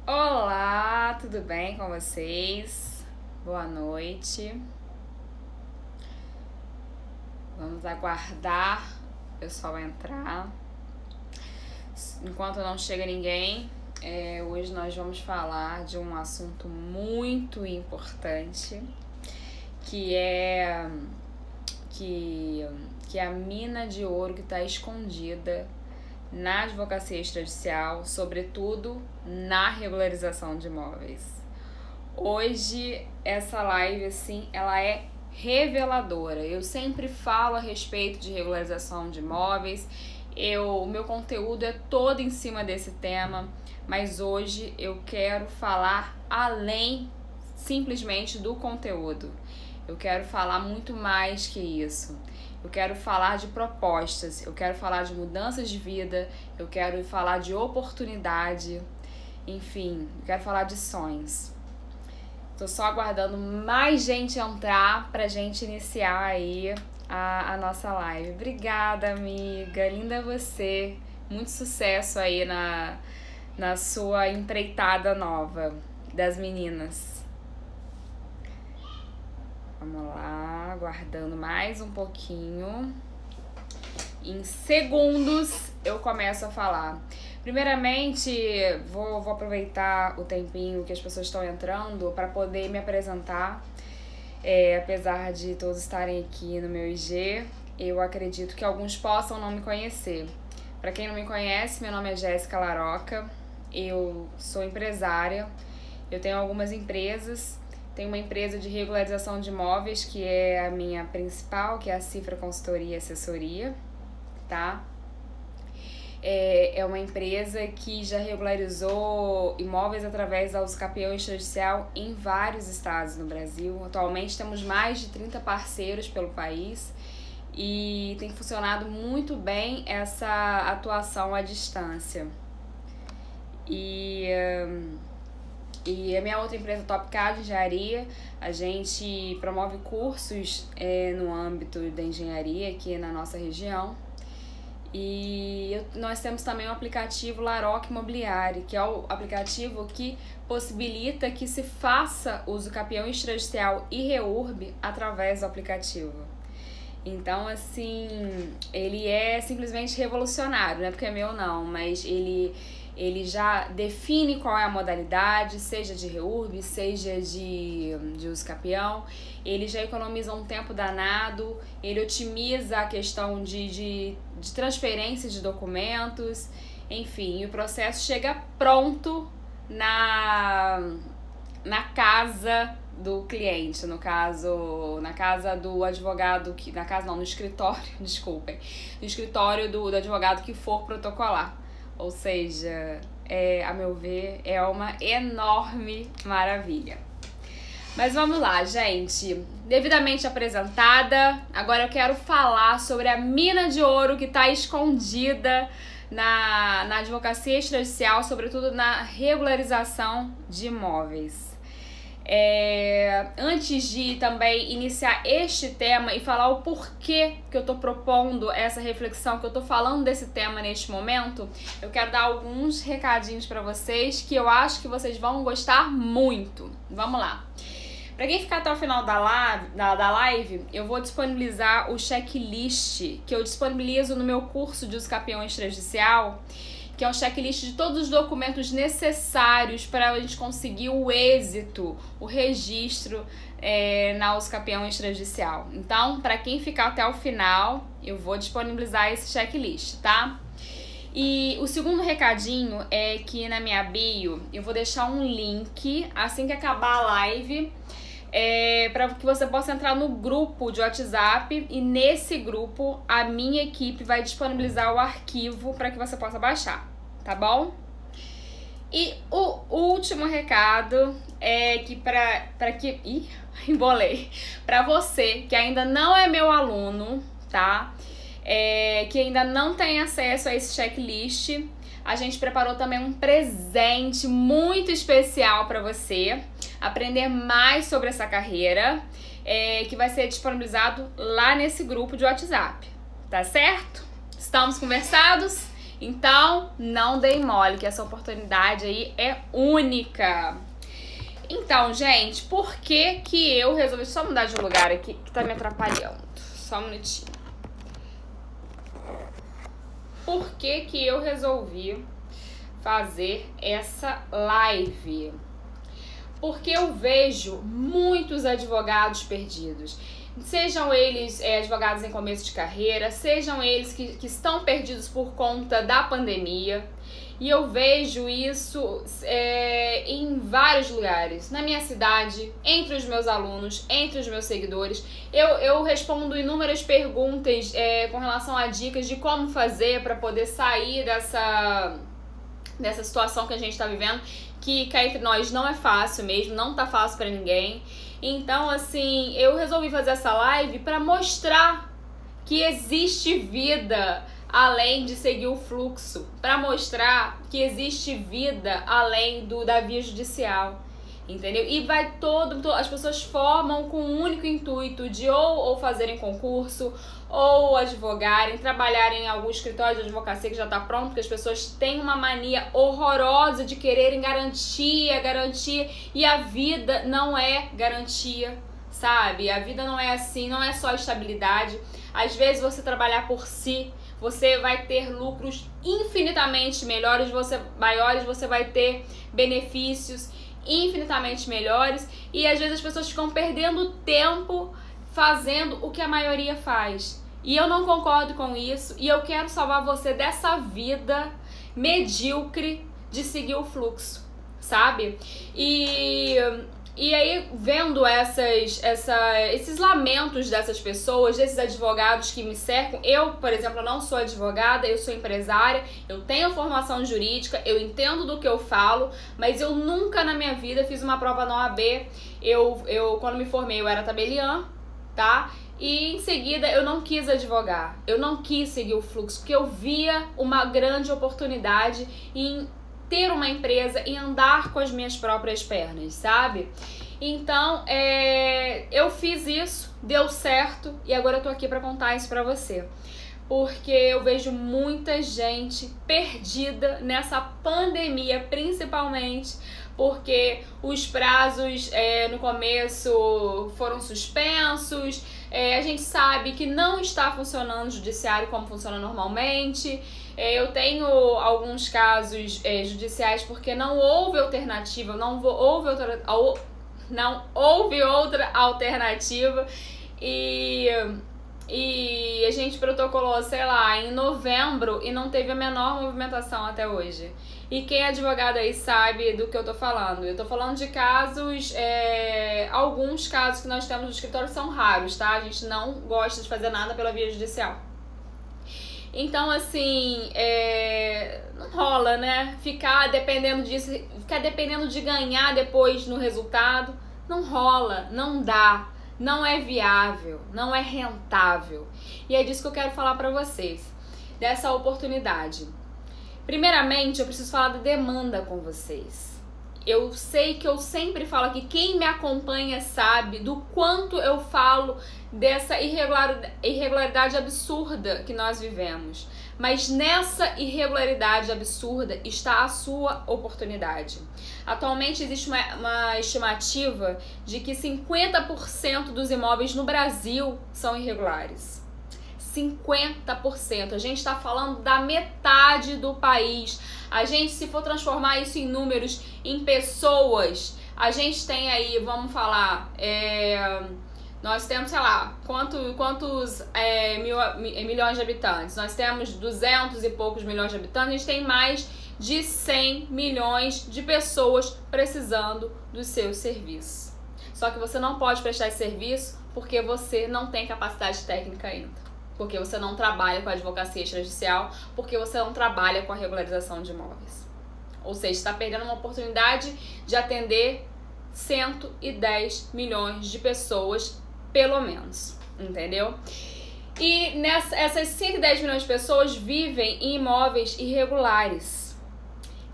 Olá, tudo bem com vocês? Boa noite. Vamos aguardar o pessoal entrar. Enquanto não chega ninguém, hoje nós vamos falar de um assunto muito importante, que é a mina de ouro que está escondida na advocacia extrajudicial, sobretudo na regularização de imóveis. Hoje essa live assim, ela é reveladora. Eu sempre falo a respeito de regularização de imóveis. O meu conteúdo é todo em cima desse tema, mas hoje eu quero falar além simplesmente do conteúdo. Eu quero falar muito mais que isso. Eu quero falar de propostas, eu quero falar de mudanças de vida, eu quero falar de oportunidade, enfim, eu quero falar de sonhos. Tô só aguardando mais gente entrar pra gente iniciar aí a nossa live. Obrigada, amiga, linda você. Muito sucesso aí na sua empreitada nova das meninas. Vamos lá, aguardando mais um pouquinho. Em segundos eu começo a falar. Primeiramente, vou aproveitar o tempinho que as pessoas estão entrando para poder me apresentar. Apesar de todos estarem aqui no meu IG, eu acredito que alguns possam não me conhecer. Para quem não me conhece, meu nome é Jéssica Laroca, eu sou empresária, eu tenho algumas empresas. Tenho uma empresa de regularização de imóveis, que é a minha principal, que é a Cifra Consultoria e Assessoria, tá? É uma empresa que já regularizou imóveis através da usucapião extrajudicial em vários estados no Brasil. Atualmente temos mais de 30 parceiros pelo país e tem funcionado muito bem essa atuação à distância. E a minha outra empresa, Topcad Engenharia, a gente promove cursos no âmbito da engenharia aqui na nossa região. E nós temos também o aplicativo Laroca Imobiliário, que é o aplicativo que possibilita que se faça usucapião extrajudicial e REURB através do aplicativo. Então, assim, ele é simplesmente revolucionário, não é porque é meu não, mas ele já define qual é a modalidade, seja de REURB, seja de usucapião. Ele já economiza um tempo danado, ele otimiza a questão de transferência de documentos, enfim, e o processo chega pronto na casa do cliente, no caso, na casa do advogado, no escritório, desculpem, no escritório do advogado que for protocolar. Ou seja, a meu ver, é uma enorme maravilha. Mas vamos lá, gente. Devidamente apresentada, agora eu quero falar sobre a mina de ouro que está escondida na advocacia extrajudicial, sobretudo na regularização de imóveis. Antes de também iniciar este tema e falar o porquê que eu tô propondo essa reflexão, que eu tô falando desse tema neste momento, eu quero dar alguns recadinhos para vocês que eu acho que vocês vão gostar muito. Vamos lá. Para quem ficar até o final da live, eu vou disponibilizar o checklist que eu disponibilizo no meu curso de usucapião extrajudicial, que é um checklist de todos os documentos necessários para a gente conseguir o êxito, o registro na usucapião extrajudicial. Então, para quem ficar até o final, eu vou disponibilizar esse checklist, tá? E o segundo recadinho é que na minha bio eu vou deixar um link assim que acabar a live, para que você possa entrar no grupo de WhatsApp, e nesse grupo a minha equipe vai disponibilizar o arquivo para que você possa baixar, tá bom? E o último recado é que embolei, para você que ainda não é meu aluno, tá? Que ainda não tem acesso a esse checklist, a gente preparou também um presente muito especial para você aprender mais sobre essa carreira, que vai ser disponibilizado lá nesse grupo de WhatsApp, tá certo? Estamos conversados? Então, não dei mole, que essa oportunidade aí é única. Então, gente, por que que eu resolvi... Só mudar de lugar aqui, que tá me atrapalhando. Só um minutinho. Por que que eu resolvi fazer essa live? Porque eu vejo muitos advogados perdidos. Sejam eles advogados em começo de carreira, sejam eles que estão perdidos por conta da pandemia. E eu vejo isso em vários lugares. Na minha cidade, entre os meus alunos, entre os meus seguidores. Eu respondo inúmeras perguntas com relação a dicas de como fazer para poder sair dessa situação que a gente está vivendo, que cá entre nós não é fácil mesmo, não tá fácil para ninguém. Então, assim, eu resolvi fazer essa live para mostrar que existe vida além de seguir o fluxo, para mostrar que existe vida além da via judicial, entendeu? E as pessoas formam com o único intuito de ou fazerem concurso, ou advogarem, trabalharem em algum escritório de advocacia que já está pronto, porque as pessoas têm uma mania horrorosa de quererem garantia, e a vida não é garantia, sabe? A vida não é assim, não é só estabilidade. Às vezes você trabalhar por si, você vai ter lucros infinitamente maiores, você vai ter benefícios infinitamente melhores, e às vezes as pessoas ficam perdendo tempo fazendo o que a maioria faz. E eu não concordo com isso, e eu quero salvar você dessa vida medíocre de seguir o fluxo, sabe? E aí, vendo esses lamentos dessas pessoas, desses advogados que me cercam, eu, por exemplo, não sou advogada, eu sou empresária, eu tenho formação jurídica, eu entendo do que eu falo, mas eu nunca na minha vida fiz uma prova na OAB. Eu quando me formei, eu era tabeliã, tá? E em seguida eu não quis advogar, eu não quis seguir o fluxo, porque eu via uma grande oportunidade em ter uma empresa e andar com as minhas próprias pernas, sabe? Então, eu fiz isso, deu certo, e agora eu tô aqui pra contar isso pra você. Porque eu vejo muita gente perdida nessa pandemia, principalmente porque os prazos no começo foram suspensos. A gente sabe que não está funcionando o judiciário como funciona normalmente. Eu tenho alguns casos judiciais porque não houve alternativa, não houve outra alternativa, e a gente protocolou, sei lá, em novembro e não teve a menor movimentação até hoje. E quem é advogado aí sabe do que eu tô falando. Eu tô falando de casos, alguns casos que nós temos no escritório são raros, tá? A gente não gosta de fazer nada pela via judicial. Então, assim, não rola, né? Ficar dependendo disso, ficar dependendo de ganhar depois no resultado, não rola, não dá, não é viável, não é rentável. E é disso que eu quero falar pra vocês, dessa oportunidade. Primeiramente, eu preciso falar da demanda com vocês. Eu sei que eu sempre falo aqui, quem me acompanha sabe do quanto eu falo dessa irregularidade absurda que nós vivemos. Mas nessa irregularidade absurda está a sua oportunidade. Atualmente existe uma estimativa de que 50% dos imóveis no Brasil são irregulares. 50%. A gente está falando da metade do país. A gente, se for transformar isso em números, em pessoas, a gente tem aí, vamos falar, nós temos, sei lá, quantos milhões de habitantes? Nós temos 200 e poucos milhões de habitantes, a gente tem mais de 100 milhões de pessoas precisando do seu serviço. Só que você não pode prestar esse serviço porque você não tem capacidade técnica ainda. Porque você não trabalha com a advocacia extrajudicial, porque você não trabalha com a regularização de imóveis. Ou seja, está perdendo uma oportunidade de atender 110 milhões de pessoas, pelo menos, entendeu? E essas 110 milhões de pessoas vivem em imóveis irregulares.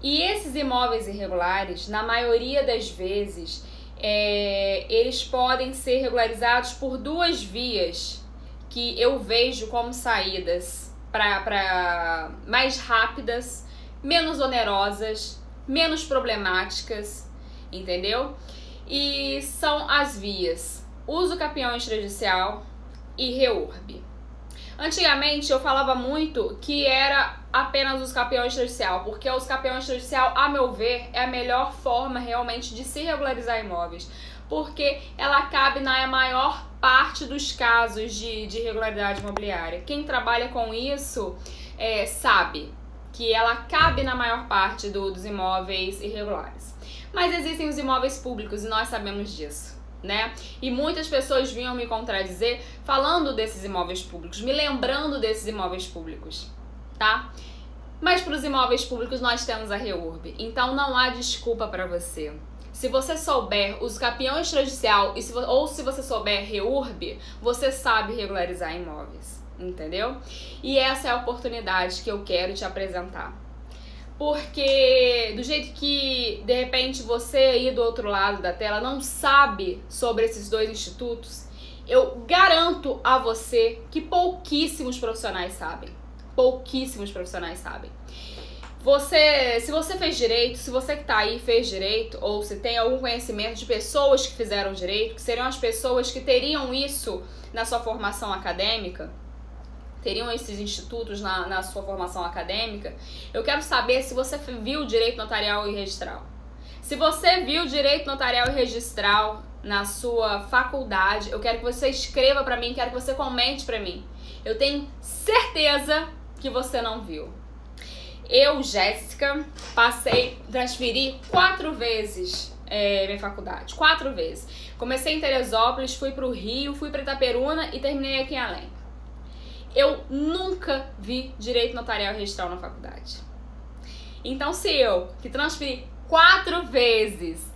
E esses imóveis irregulares, na maioria das vezes, eles podem ser regularizados por duas vias que eu vejo como saídas mais rápidas, menos onerosas, menos problemáticas, entendeu? E são as vias uso capião extrajudicial e REURB. Antigamente eu falava muito que era apenas uso capião extrajudicial, porque o uso capião extrajudicial, a meu ver, é a melhor forma realmente de se regularizar imóveis, porque ela cabe na maior parte dos casos de irregularidade imobiliária. Quem trabalha com isso sabe que ela cabe na maior parte dos imóveis irregulares. Mas existem os imóveis públicos e nós sabemos disso, né? E muitas pessoas vinham me contradizer falando desses imóveis públicos, me lembrando desses imóveis públicos, tá? Mas para os imóveis públicos nós temos a REURB, então não há desculpa para você. Se você souber uso capião extrajudicial ou se você souber REURB, você sabe regularizar imóveis, entendeu? E essa é a oportunidade que eu quero te apresentar. Porque do jeito que, de repente, você aí do outro lado da tela não sabe sobre esses dois institutos, eu garanto a você que pouquíssimos profissionais sabem. Pouquíssimos profissionais sabem. Se você fez direito, se você que tá aí fez direito, ou se tem algum conhecimento de pessoas que fizeram direito, que seriam as pessoas que teriam isso na sua formação acadêmica, teriam esses institutos na sua formação acadêmica, eu quero saber se você viu direito notarial e registral. Se você viu direito notarial e registral na sua faculdade, eu quero que você escreva para mim, quero que você comente para mim. Eu tenho certeza que você não viu. Eu, Jéssica, transferi 4 vezes minha faculdade, 4 vezes. Comecei em Teresópolis, fui pro Rio, fui para Itaperuna e terminei aqui em Além. Eu nunca vi direito notarial e registral na faculdade. Então, se eu, que transferi 4 vezes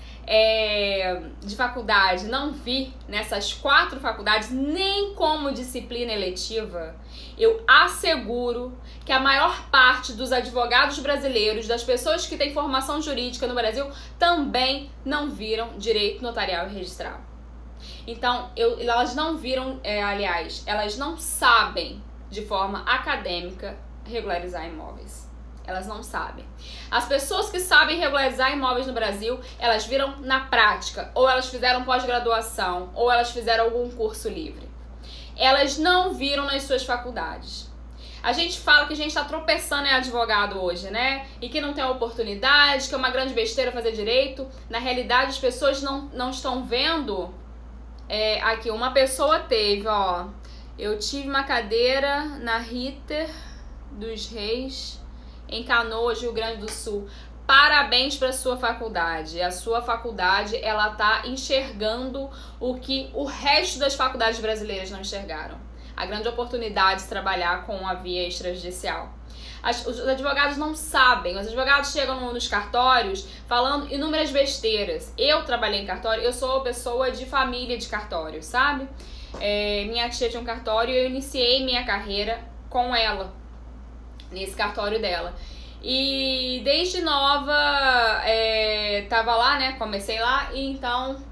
de faculdade, não vi nessas 4 faculdades nem como disciplina eletiva, eu asseguro que a maior parte dos advogados brasileiros, das pessoas que têm formação jurídica no Brasil, também não viram direito notarial e registral. Então, elas não viram, aliás, elas não sabem de forma acadêmica regularizar imóveis. Elas não sabem. As pessoas que sabem regularizar imóveis no Brasil, elas viram na prática, ou elas fizeram pós-graduação, ou elas fizeram algum curso livre. Elas não viram nas suas faculdades. A gente fala que a gente está tropeçando em advogado hoje, né? E que não tem oportunidade, que é uma grande besteira fazer direito. Na realidade, as pessoas não estão vendo. Aqui, uma pessoa teve, ó. Eu tive uma cadeira na Ritter dos Reis, em Canoas, Rio Grande do Sul. Parabéns para a sua faculdade. A sua faculdade, ela tá enxergando o que o resto das faculdades brasileiras não enxergaram. A grande oportunidade de trabalhar com a via extrajudicial. Os advogados não sabem, os advogados chegam nos cartórios falando inúmeras besteiras. Eu trabalhei em cartório, eu sou pessoa de família de cartório, sabe? Minha tia tinha um cartório e eu iniciei minha carreira com ela, nesse cartório dela. E desde nova, tava lá, né? Comecei lá, e então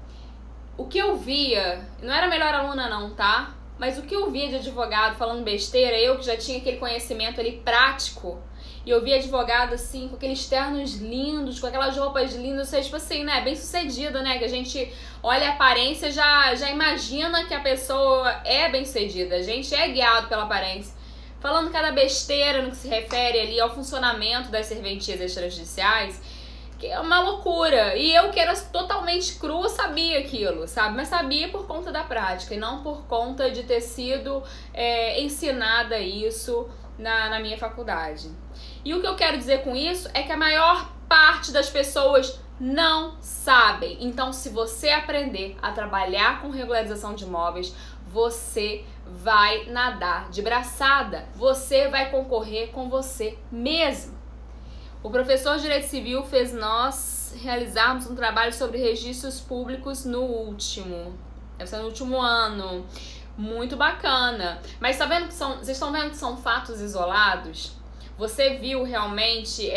o que eu via, não era a melhor aluna não, tá? Mas o que eu via de advogado falando besteira, eu que já tinha aquele conhecimento ali prático, e eu via advogado assim, com aqueles ternos lindos, com aquelas roupas lindas, ou seja, tipo assim, né, bem sucedida, né, que a gente olha a aparência, já imagina que a pessoa é bem sucedida, a gente é guiado pela aparência. Falando cada besteira no que se refere ali ao funcionamento das serventias extrajudiciais, que é uma loucura. E eu, que era totalmente crua, sabia aquilo, sabe? Mas sabia por conta da prática e não por conta de ter sido ensinada isso na minha faculdade. E o que eu quero dizer com isso é que a maior parte das pessoas não sabem. Então, se você aprender a trabalhar com regularização de imóveis, você vai nadar de braçada, você vai concorrer com você mesmo. O professor de Direito Civil fez nós realizarmos um trabalho sobre registros públicos no último ano. Muito bacana. Mas tá vendo que vocês estão vendo que são fatos isolados? Você viu realmente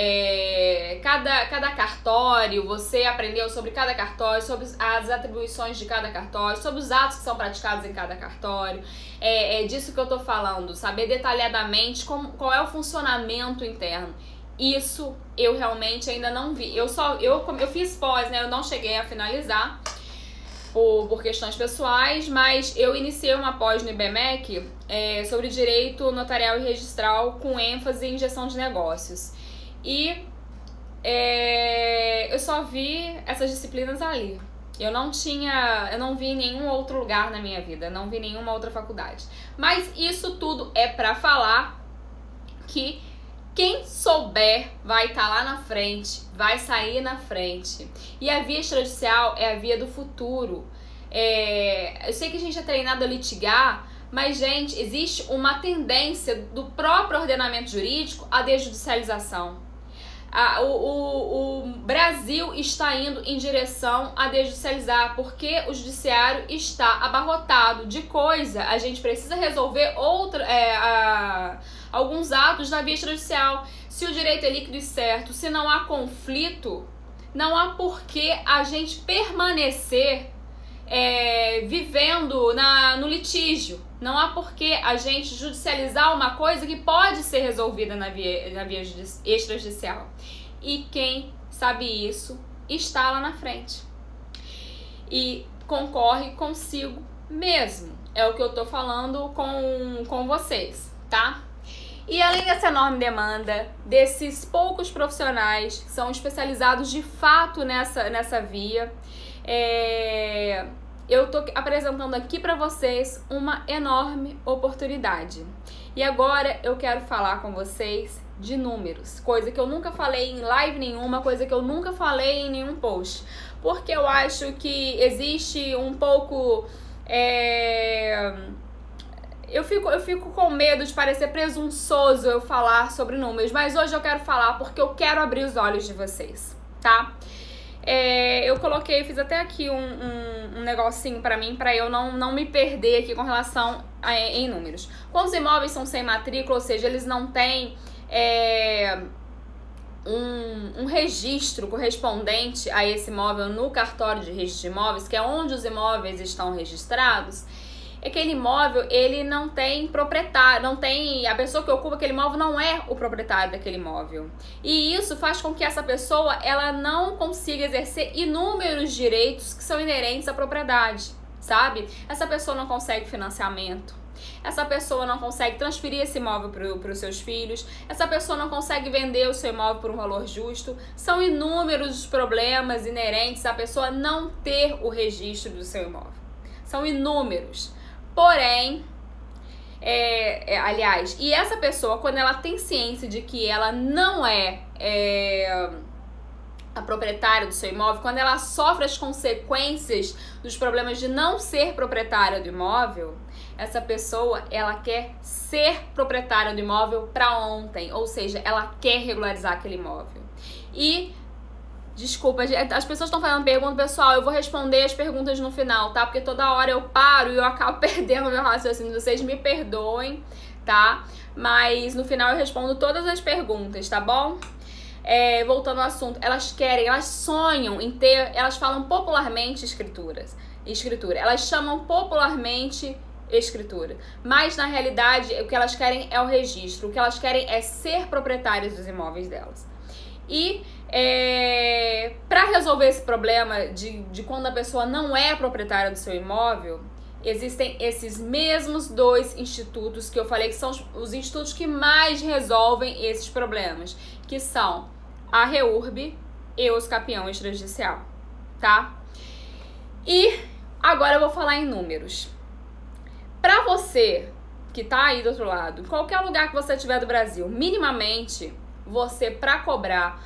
cada cartório, você aprendeu sobre cada cartório, sobre as atribuições de cada cartório, sobre os atos que são praticados em cada cartório. É disso que eu tô falando, saber detalhadamente qual é o funcionamento interno. Isso eu realmente ainda não vi. Eu fiz pós, né? Eu não cheguei a finalizar por questões pessoais, mas eu iniciei uma pós no IBMEC sobre direito notarial e registral com ênfase em gestão de negócios. E eu só vi essas disciplinas ali. Eu não vi em nenhum outro lugar na minha vida, não vi nenhuma outra faculdade. Mas isso tudo é pra falar que quem souber vai estar lá na frente, vai sair na frente. E a via extrajudicial é a via do futuro. Eu sei que a gente é treinado a litigar, mas, gente, existe uma tendência do próprio ordenamento jurídico à desjudicialização. O Brasil está indo em direção a desjudicializar, porque o judiciário está abarrotado de coisa. A gente precisa resolver alguns atos na via extrajudicial. Se o direito é líquido e certo, se não há conflito, não há por que a gente permanecer vivendo no litígio. Não há por que a gente judicializar uma coisa que pode ser resolvida na via extrajudicial. E quem sabe isso está lá na frente. E concorre consigo mesmo. É o que eu tô falando com vocês, tá? E além dessa enorme demanda, desses poucos profissionais que são especializados de fato nessa via, eu tô apresentando aqui para vocês uma enorme oportunidade. E agora eu quero falar com vocês de números, coisa que eu nunca falei em live nenhuma, coisa que eu nunca falei em nenhum post, porque eu acho que existe um pouco... Eu fico com medo de parecer presunçoso eu falar sobre números, mas hoje eu quero falar porque eu quero abrir os olhos de vocês, tá? Eu fiz até aqui um negocinho pra mim, pra eu não me perder aqui com relação em números. Quando os imóveis são sem matrícula, ou seja, eles não têm um registro correspondente a esse imóvel no cartório de registro de imóveis, que é onde os imóveis estão registrados, aquele imóvel, ele não tem proprietário, a pessoa que ocupa aquele imóvel não é o proprietário daquele imóvel. E isso faz com que essa pessoa, ela não consiga exercer inúmeros direitos que são inerentes à propriedade, sabe? Essa pessoa não consegue financiamento, essa pessoa não consegue transferir esse imóvel para os seus filhos, essa pessoa não consegue vender o seu imóvel por um valor justo. São inúmeros os problemas inerentes à pessoa não ter o registro do seu imóvel. São inúmeros. Porém, aliás, e essa pessoa, quando ela tem ciência de que ela não é a proprietária do seu imóvel, quando ela sofre as consequências dos problemas de não ser proprietária do imóvel, essa pessoa, ela quer ser proprietária do imóvel para ontem, ou seja, ela quer regularizar aquele imóvel. E desculpa, as pessoas estão fazendo pergunta, pessoal, eu vou responder as perguntas no final, tá? Porque toda hora eu paro e eu acabo perdendo meu raciocínio, vocês me perdoem, tá? Mas no final eu respondo todas as perguntas, tá bom? Voltando ao assunto, elas sonham em ter, elas falam popularmente escritura, elas chamam popularmente escritura, mas na realidade o que elas querem é o registro, o que elas querem é ser proprietárias dos imóveis delas. E para resolver esse problema de quando a pessoa não é proprietária do seu imóvel, existem esses mesmos dois institutos que eu falei que são os institutos que mais resolvem esses problemas, que são a REURB e o Escapião Extrajudicial, tá? E agora eu vou falar em números. Para você que tá aí do outro lado, em qualquer lugar que você estiver do Brasil, minimamente você, para cobrar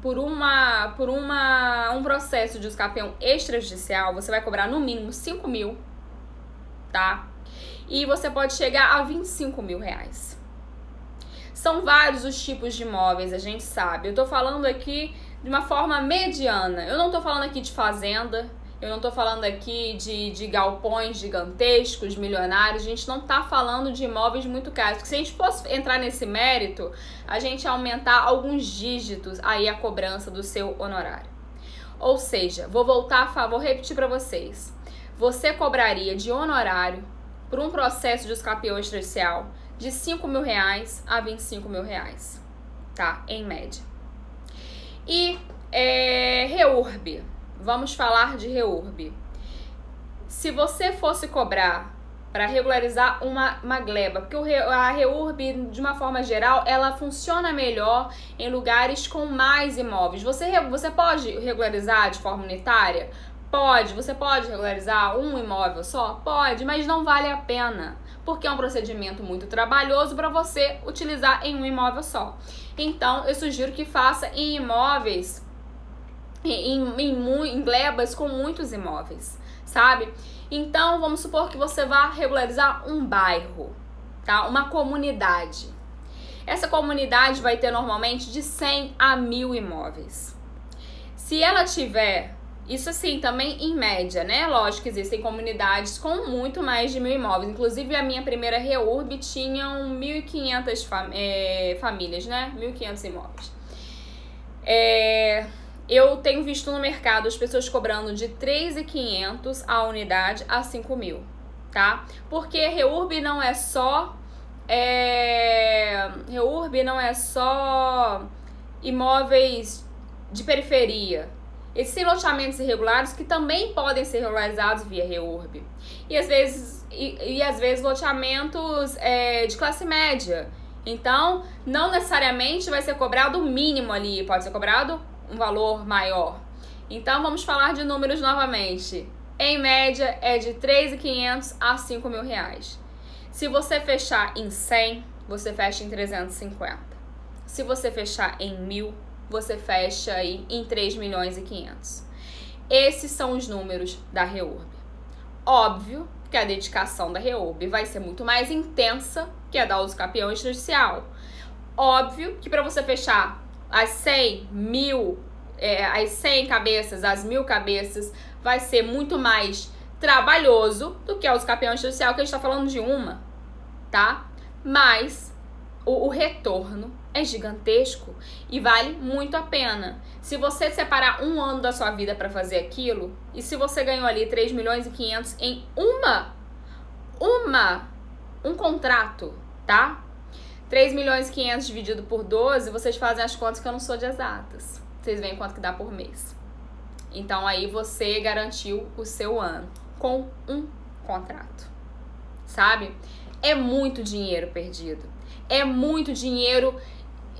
por um processo de escapião extrajudicial, você vai cobrar no mínimo 5 mil, tá? E você pode chegar a 25 mil reais. São vários os tipos de imóveis, a gente sabe. Eu tô falando aqui de uma forma mediana. Eu não tô falando aqui de fazenda, Eu não tô falando aqui de galpões gigantescos, milionários. A gente não tá falando de imóveis muito caros. Porque se a gente fosse entrar nesse mérito, a gente ia aumentar alguns dígitos aí a cobrança do seu honorário. Ou seja, vou repetir para vocês. Você cobraria de honorário por um processo de escapeão extrajudicial de R$5.000 a R$25.000, tá? Em média. E REURB. Vamos falar de REURB. Se você fosse cobrar para regularizar uma gleba, porque a REURB, de uma forma geral, ela funciona melhor em lugares com mais imóveis. Você pode regularizar de forma unitária? Pode. Você pode regularizar um imóvel só? Pode, mas não vale a pena, porque é um procedimento muito trabalhoso para você utilizar em um imóvel só. Então, eu sugiro que faça em imóveis, em glebas com muitos imóveis, sabe? Então, vamos supor que você vá regularizar um bairro, tá? Uma comunidade. Essa comunidade vai ter normalmente de 100 a 1.000 imóveis. Se ela tiver, isso assim, também em média, né? Lógico que existem comunidades com muito mais de 1.000 imóveis. Inclusive, a minha primeira REURB tinha 1.500 famílias, né? 1.500 imóveis. Eu tenho visto no mercado as pessoas cobrando de R$3.500 a unidade a 5.000, tá? Porque REURB não é só imóveis de periferia. Existem loteamentos irregulares que também podem ser regularizados via REURB. E às vezes loteamentos de classe média. Então, não necessariamente vai ser cobrado o mínimo ali, pode ser cobrado um valor maior. Então, vamos falar de números novamente. Em média, é de R$3.500 a R$5.000. Se você fechar em 100, você fecha em 350. Se você fechar em 1.000, você fecha aí em 3.500.000. Esses são os números da REURB. Óbvio que a dedicação da REURB vai ser muito mais intensa que a da usucapião extrajudicial. Óbvio que para você fechar as 100, 1.000, as 100 cabeças, as 1.000 cabeças, vai ser muito mais trabalhoso do que a usucapião extrajudicial, que a gente tá falando de uma, tá? Mas o retorno é gigantesco e vale muito a pena. Se você separar um ano da sua vida para fazer aquilo, e se você ganhou ali 3.500.000 em um contrato, tá? 3.500.000 dividido por 12, vocês fazem as contas, que eu não sou de exatas. Vocês veem quanto que dá por mês. Então aí você garantiu o seu ano com um contrato, sabe? É muito dinheiro perdido. É muito dinheiro,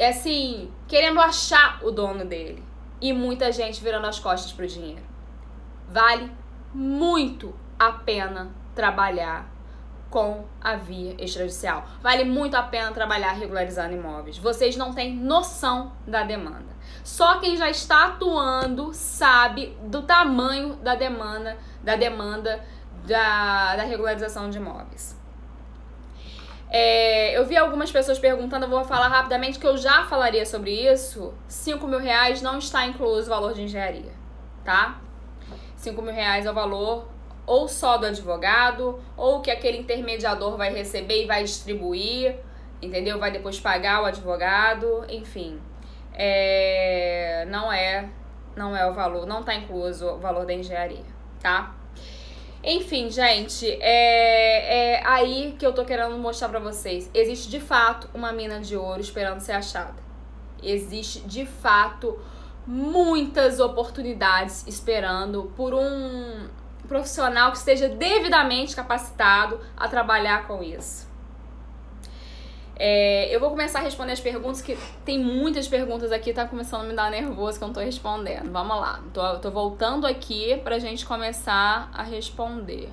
assim, querendo achar o dono dele. E muita gente virando as costas pro dinheiro. Vale muito a pena trabalhar com a via extrajudicial. Vale muito a pena trabalhar regularizando imóveis. Vocês não têm noção da demanda. Só quem já está atuando sabe do tamanho da demanda da regularização de imóveis. Eu vi algumas pessoas perguntando, eu vou falar rapidamente que eu já falaria sobre isso. R$5.000 não está incluso o valor de engenharia, tá? R$5.000 é o valor ou só do advogado, ou que aquele intermediador vai receber e vai distribuir, entendeu? Vai depois pagar o advogado, enfim. Não é o valor, não está incluso o valor da engenharia, tá? Enfim, gente, é aí que eu tô querendo mostrar pra vocês. Existe, de fato, uma mina de ouro esperando ser achada. Existe, de fato, muitas oportunidades esperando por um profissional que esteja devidamente capacitado a trabalhar com isso. Eu vou começar a responder as perguntas, que tem muitas perguntas aqui, tá começando a me dar nervoso que eu não tô respondendo. Vamos lá, tô voltando aqui pra gente começar a responder.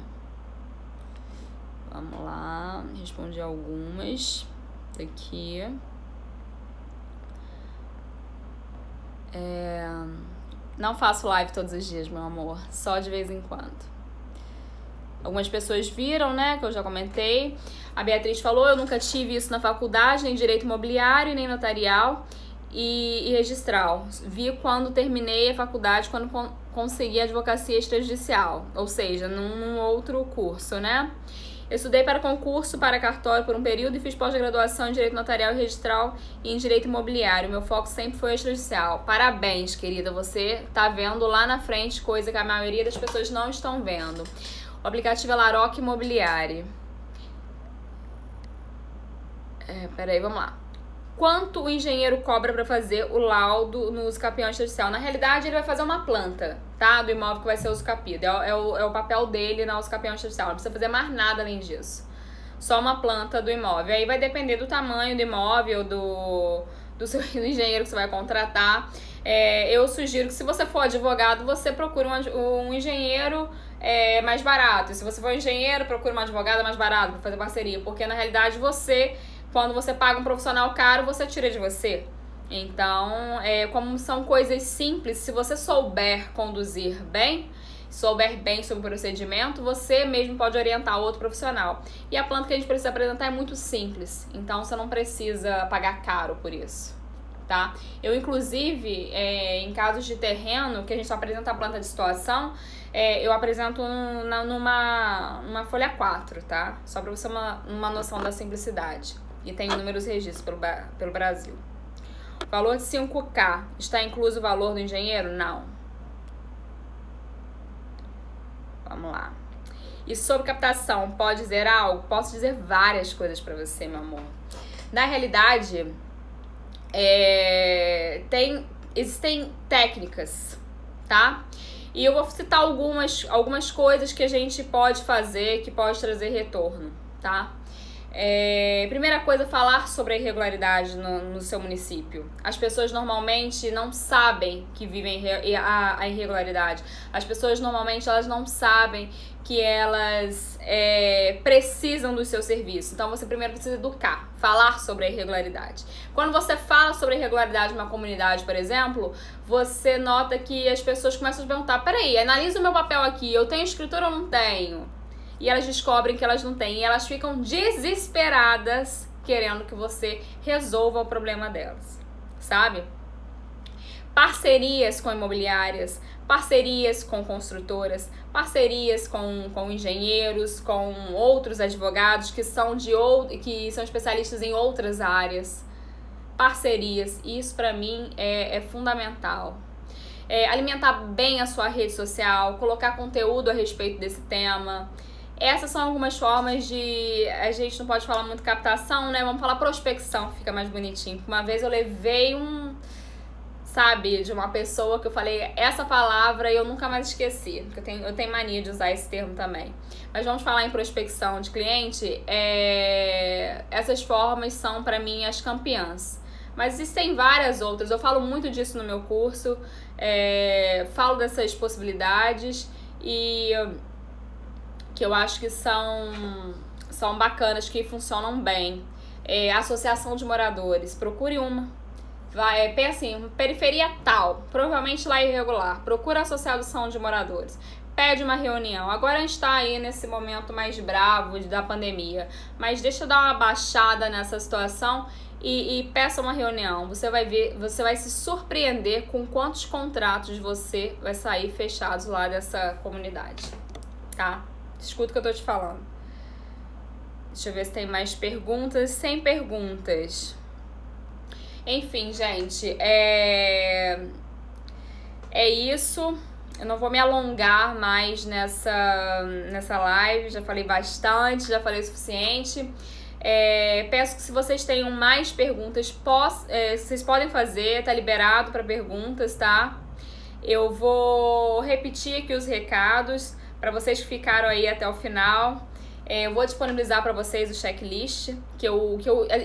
Vamos lá, respondi algumas daqui. Não faço live todos os dias, meu amor, só de vez em quando. Algumas pessoas viram, né, que eu já comentei. A Beatriz falou, eu nunca tive isso na faculdade, nem direito imobiliário, nem notarial. e registral. Vi quando terminei a faculdade, quando consegui advocacia extrajudicial, ou seja, num outro curso, né? Eu estudei para concurso para cartório por um período e fiz pós-graduação em Direito Notarial e Registral e em Direito Imobiliário. Meu foco sempre foi extrajudicial. Parabéns, querida, você tá vendo lá na frente coisa que a maioria das pessoas não estão vendo. O aplicativo é Laroque Imobiliário. Peraí, vamos lá. Quanto o engenheiro cobra para fazer o laudo no uso capião extrajudicial? Na realidade, ele vai fazer uma planta, tá? Do imóvel que vai ser uso capido. É o papel dele na uso capião extrajudicial. Não precisa fazer mais nada além disso. Só uma planta do imóvel. Aí vai depender do tamanho do imóvel, do seu engenheiro que você vai contratar. Eu sugiro que se você for advogado, você procure um engenheiro mais barato. E se você for engenheiro, procure uma advogada mais barata para fazer parceria. Porque na realidade quando você paga um profissional caro, você tira de você. Então, como são coisas simples, se você souber conduzir bem, souber bem sobre o procedimento, você mesmo pode orientar outro profissional. E a planta que a gente precisa apresentar é muito simples, então você não precisa pagar caro por isso, tá? Eu, inclusive, em casos de terreno, que a gente só apresenta a planta de situação, eu apresento numa folha 4, tá? Só pra você ter uma noção da simplicidade. E tem inúmeros registros pelo Brasil. O valor de 5K, está incluso o valor do engenheiro? Não. Vamos lá. E sobre captação, pode dizer algo? Posso dizer várias coisas pra você, meu amor. Na realidade, existem técnicas, tá? E eu vou citar algumas coisas que a gente pode fazer que pode trazer retorno, tá? Primeira coisa, falar sobre a irregularidade no seu município. As pessoas normalmente não sabem que vivem a irregularidade. As pessoas normalmente elas não sabem que elas precisam do seu serviço. Então você primeiro precisa educar, falar sobre a irregularidade. Quando você fala sobre a irregularidade numa comunidade, por exemplo, você nota que as pessoas começam a perguntar: peraí, analisa o meu papel aqui, eu tenho escritura ou não tenho? E elas descobrem que elas não têm. E elas ficam desesperadas querendo que você resolva o problema delas, sabe? Parcerias com imobiliárias, parcerias com construtoras, parcerias com engenheiros, com outros advogados que são especialistas em outras áreas. Parcerias, isso pra mim é fundamental. Alimentar bem a sua rede social, colocar conteúdo a respeito desse tema. Essas são algumas formas de... A gente não pode falar muito captação, né? Vamos falar prospecção, que fica mais bonitinho. Uma vez eu levei de uma pessoa que eu falei essa palavra e eu nunca mais esqueci. Porque eu tenho mania de usar esse termo também. Mas vamos falar em prospecção de cliente. Essas formas são, pra mim, as campeãs. Mas existem várias outras. Eu falo muito disso no meu curso. Falo dessas possibilidades e... que eu acho que são bacanas, que funcionam bem. Associação de moradores, procure uma. Pensa assim, periferia tal, provavelmente lá é irregular. Procura a associação de moradores. Pede uma reunião. Agora a gente tá aí nesse momento mais bravo da pandemia. Mas deixa eu dar uma baixada nessa situação e peça uma reunião. Você vai ver, você vai se surpreender com quantos contratos você vai sair fechados lá dessa comunidade, tá? Escuta o que eu tô te falando. Deixa eu ver se tem mais perguntas. Sem perguntas. Enfim, gente. É isso. Eu não vou me alongar mais nessa live. Já falei bastante, já falei o suficiente. Peço que se vocês tenham mais perguntas, vocês podem fazer. Tá liberado para perguntas, tá? Eu vou repetir aqui os recados para vocês que ficaram aí até o final. Eu vou disponibilizar para vocês o checklist,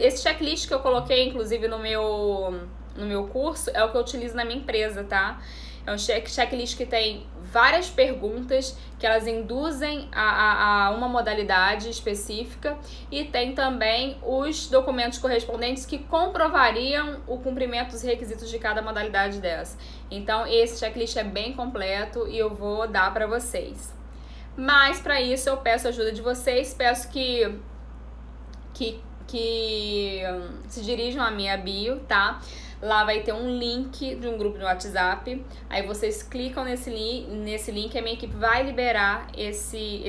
esse checklist que eu coloquei, inclusive, no meu curso, é o que eu utilizo na minha empresa, tá? É um checklist que tem várias perguntas que elas induzem a uma modalidade específica e tem também os documentos correspondentes que comprovariam o cumprimento dos requisitos de cada modalidade dessa. Então, esse checklist é bem completo e eu vou dar para vocês. Mas, para isso, eu peço a ajuda de vocês, peço que se dirijam à minha bio, tá? Lá vai ter um link de um grupo de WhatsApp. Aí vocês clicam nesse link e a minha equipe vai liberar esse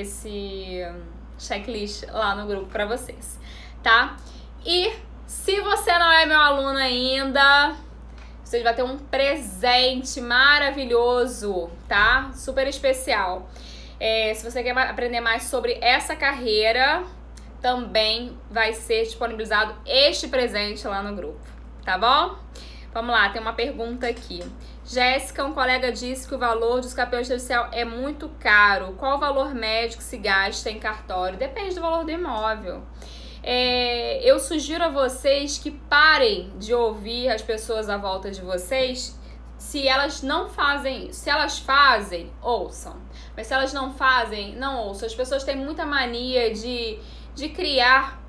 checklist lá no grupo pra vocês, tá? E se você não é meu aluno ainda, você vai ter um presente maravilhoso, tá? Super especial. Se você quer aprender mais sobre essa carreira, também vai ser disponibilizado este presente lá no grupo, tá bom? Vamos lá, tem uma pergunta aqui. Jéssica, um colega disse que o valor dos campeões extrajudicial é muito caro. Qual o valor médio que se gasta em cartório? Depende do valor do imóvel. Eu sugiro a vocês que parem de ouvir as pessoas à volta de vocês se elas não fazem isso. Se elas fazem, ouçam. Mas se elas não fazem, não ouçam. As pessoas têm muita mania de criar,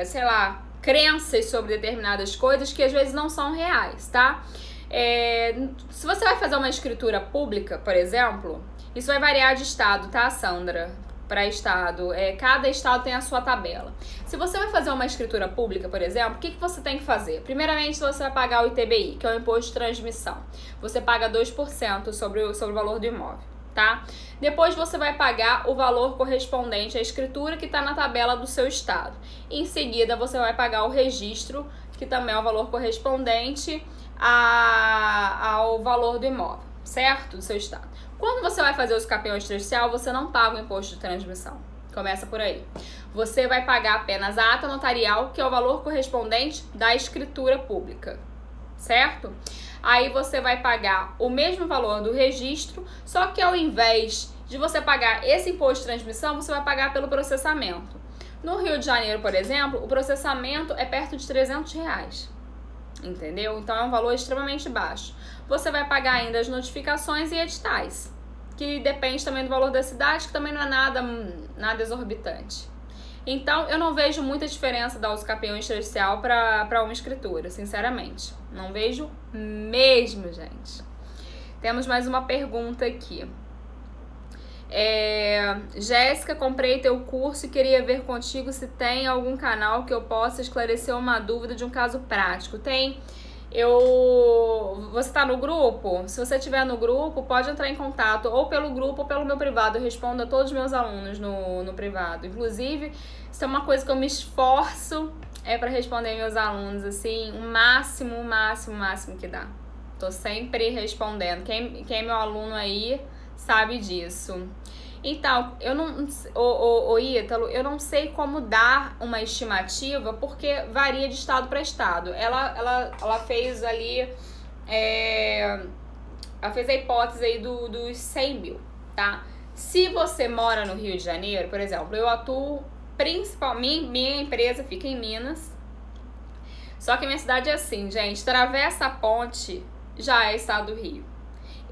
sei lá, crenças sobre determinadas coisas que às vezes não são reais, tá? Se você vai fazer uma escritura pública, por exemplo, isso vai variar de estado, tá, Sandra? Para estado, cada estado tem a sua tabela. Se você vai fazer uma escritura pública, por exemplo, o que você tem que fazer? Primeiramente, você vai pagar o ITBI, que é o Imposto de Transmissão. Você paga 2% sobre o valor do imóvel, tá? Depois você vai pagar o valor correspondente à escritura que está na tabela do seu estado. Em seguida, você vai pagar o registro, que também é o valor correspondente ao valor do imóvel, certo? Do seu estado. Quando você vai fazer o escapeão extrajudicial, você não paga o imposto de transmissão. Começa por aí. Você vai pagar apenas a ata notarial, que é o valor correspondente da escritura pública, certo? Aí você vai pagar o mesmo valor do registro, só que ao invés de você pagar esse imposto de transmissão, você vai pagar pelo processamento. No Rio de Janeiro, por exemplo, o processamento é perto de R$300. Entendeu? Então é um valor extremamente baixo. Você vai pagar ainda as notificações e editais, que depende também do valor da cidade, que também não é nada exorbitante. Então eu não vejo muita diferença da usucapião extrajudicial para uma escritura, sinceramente. Não vejo mesmo, gente. Temos mais uma pergunta aqui. Jéssica, comprei teu curso e queria ver contigo se tem algum canal que eu possa esclarecer uma dúvida de um caso prático. Tem. Você tá no grupo? Se você estiver no grupo, pode entrar em contato ou pelo grupo ou pelo meu privado. Eu respondo a todos os meus alunos no privado. Inclusive, isso é uma coisa que eu me esforço para responder meus alunos, assim, o máximo que dá. Tô sempre respondendo. Quem é meu aluno aí sabe disso. Então, Ítalo, eu não sei como dar uma estimativa, porque varia de estado para estado. Ela fez ali, ela fez a hipótese aí dos 100 mil, tá? Se você mora no Rio de Janeiro, por exemplo, eu atuo principalmente, minha empresa fica em Minas, só que a minha cidade é assim, gente, atravessa a ponte, já é estado do Rio.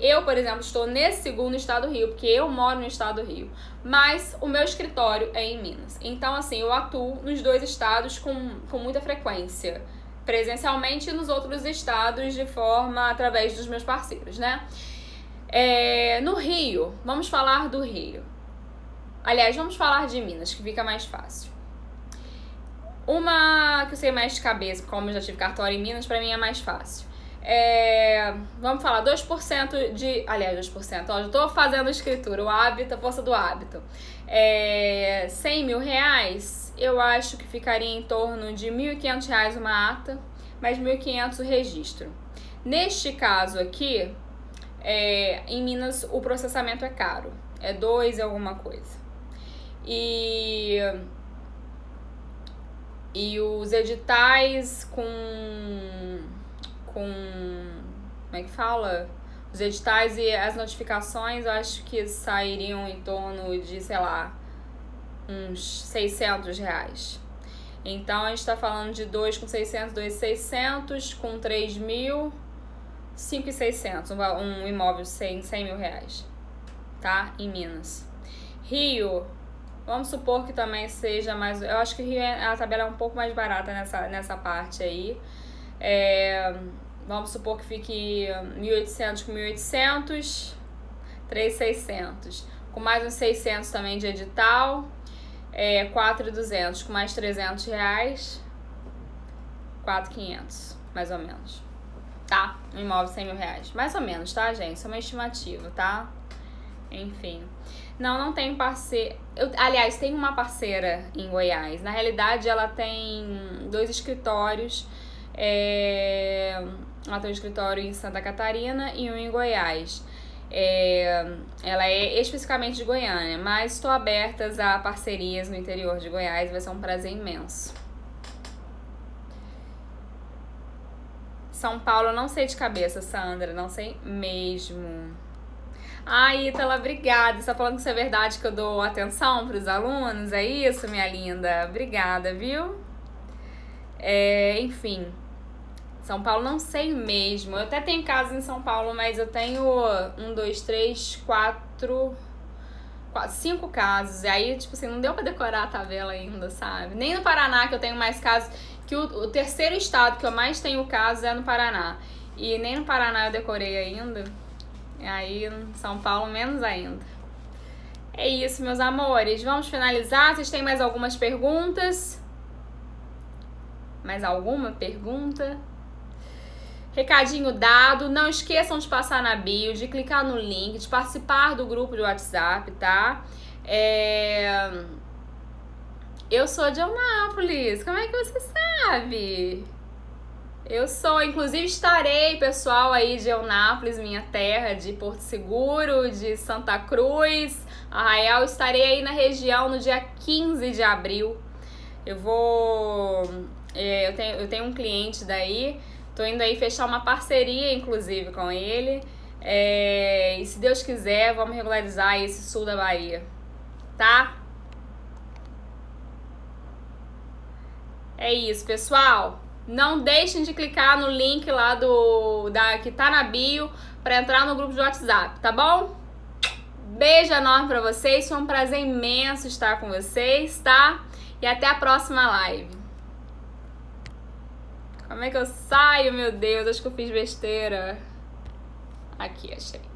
Eu, por exemplo, estou nesse segundo estado do Rio, porque eu moro no estado do Rio, mas o meu escritório é em Minas. Então, assim, eu atuo nos dois estados com muita frequência, presencialmente, e nos outros estados de forma através dos meus parceiros, né? No Rio, vamos falar do Rio. Aliás, vamos falar de Minas, que fica mais fácil. Uma que eu sei mais de cabeça, como eu já tive cartório em Minas, pra mim é mais fácil. Vamos falar 2% de... Aliás, 2%, ó, já tô fazendo escritura, o hábito, a força do hábito. 100 mil reais, eu acho que ficaria em torno de R$1.500 uma ata, mais R$1.500 o registro. Neste caso aqui, em Minas o processamento é caro, é 2 alguma coisa. E os editais como é que fala? Os editais e as notificações, eu acho que sairiam em torno de, sei lá, uns R$600. Então, a gente tá falando de 2 com 600, 2,600, com 3 mil, 5.600, um imóvel de 100 mil reais, tá? Em Minas. Rio, vamos supor que também seja mais... Eu acho que Rio, a tabela é um pouco mais barata nessa parte aí. Vamos supor que fique 1.800 com 1.800, 3.600. Com mais uns 600 também de edital, 4.200 com mais R$300, 4.500. mais ou menos. Tá? Um imóvel de 100 mil reais. Mais ou menos, tá, gente? Isso é uma estimativa, tá? Enfim. Não tenho parceiro. Aliás, tem uma parceira em Goiás. Na realidade, ela tem 2 escritórios. Ela tem um escritório em Santa Catarina e um em Goiás. Ela é especificamente de Goiânia, mas estou aberta a parcerias no interior de Goiás. Vai ser um prazer imenso. São Paulo, não sei de cabeça, Sandra. Não sei mesmo. Ai, Ítala, obrigada. Você tá falando que isso é verdade, que eu dou atenção pros alunos? É isso, minha linda? Obrigada, viu? Enfim, São Paulo não sei mesmo. Eu até tenho casa em São Paulo, mas eu tenho 5 casos. E aí, tipo assim, não deu pra decorar a tabela ainda, sabe? Nem no Paraná, que eu tenho mais casos. Que o terceiro estado que eu mais tenho casos é no Paraná. E nem no Paraná eu decorei ainda. E aí, em São Paulo, menos ainda. É isso, meus amores. Vamos finalizar. Vocês têm mais algumas perguntas? Mais alguma pergunta? Recadinho dado. Não esqueçam de passar na bio, de clicar no link, de participar do grupo de WhatsApp, tá? Eu sou de Eunápolis. Como é que você sabe? Eu sou, inclusive estarei, pessoal, aí de Eunápolis, minha terra, de Porto Seguro, de Santa Cruz, Arraial. Estarei aí na região no dia 15 de abril. Eu tenho um cliente daí, tô indo aí fechar uma parceria, inclusive, com ele. E se Deus quiser, vamos regularizar esse sul da Bahia, tá? É isso, pessoal. Não deixem de clicar no link lá que tá na bio para entrar no grupo de WhatsApp, tá bom? Beijo enorme pra vocês, foi um prazer imenso estar com vocês, tá? E até a próxima live. Como é que eu saio, meu Deus? Acho que eu fiz besteira. Aqui, achei.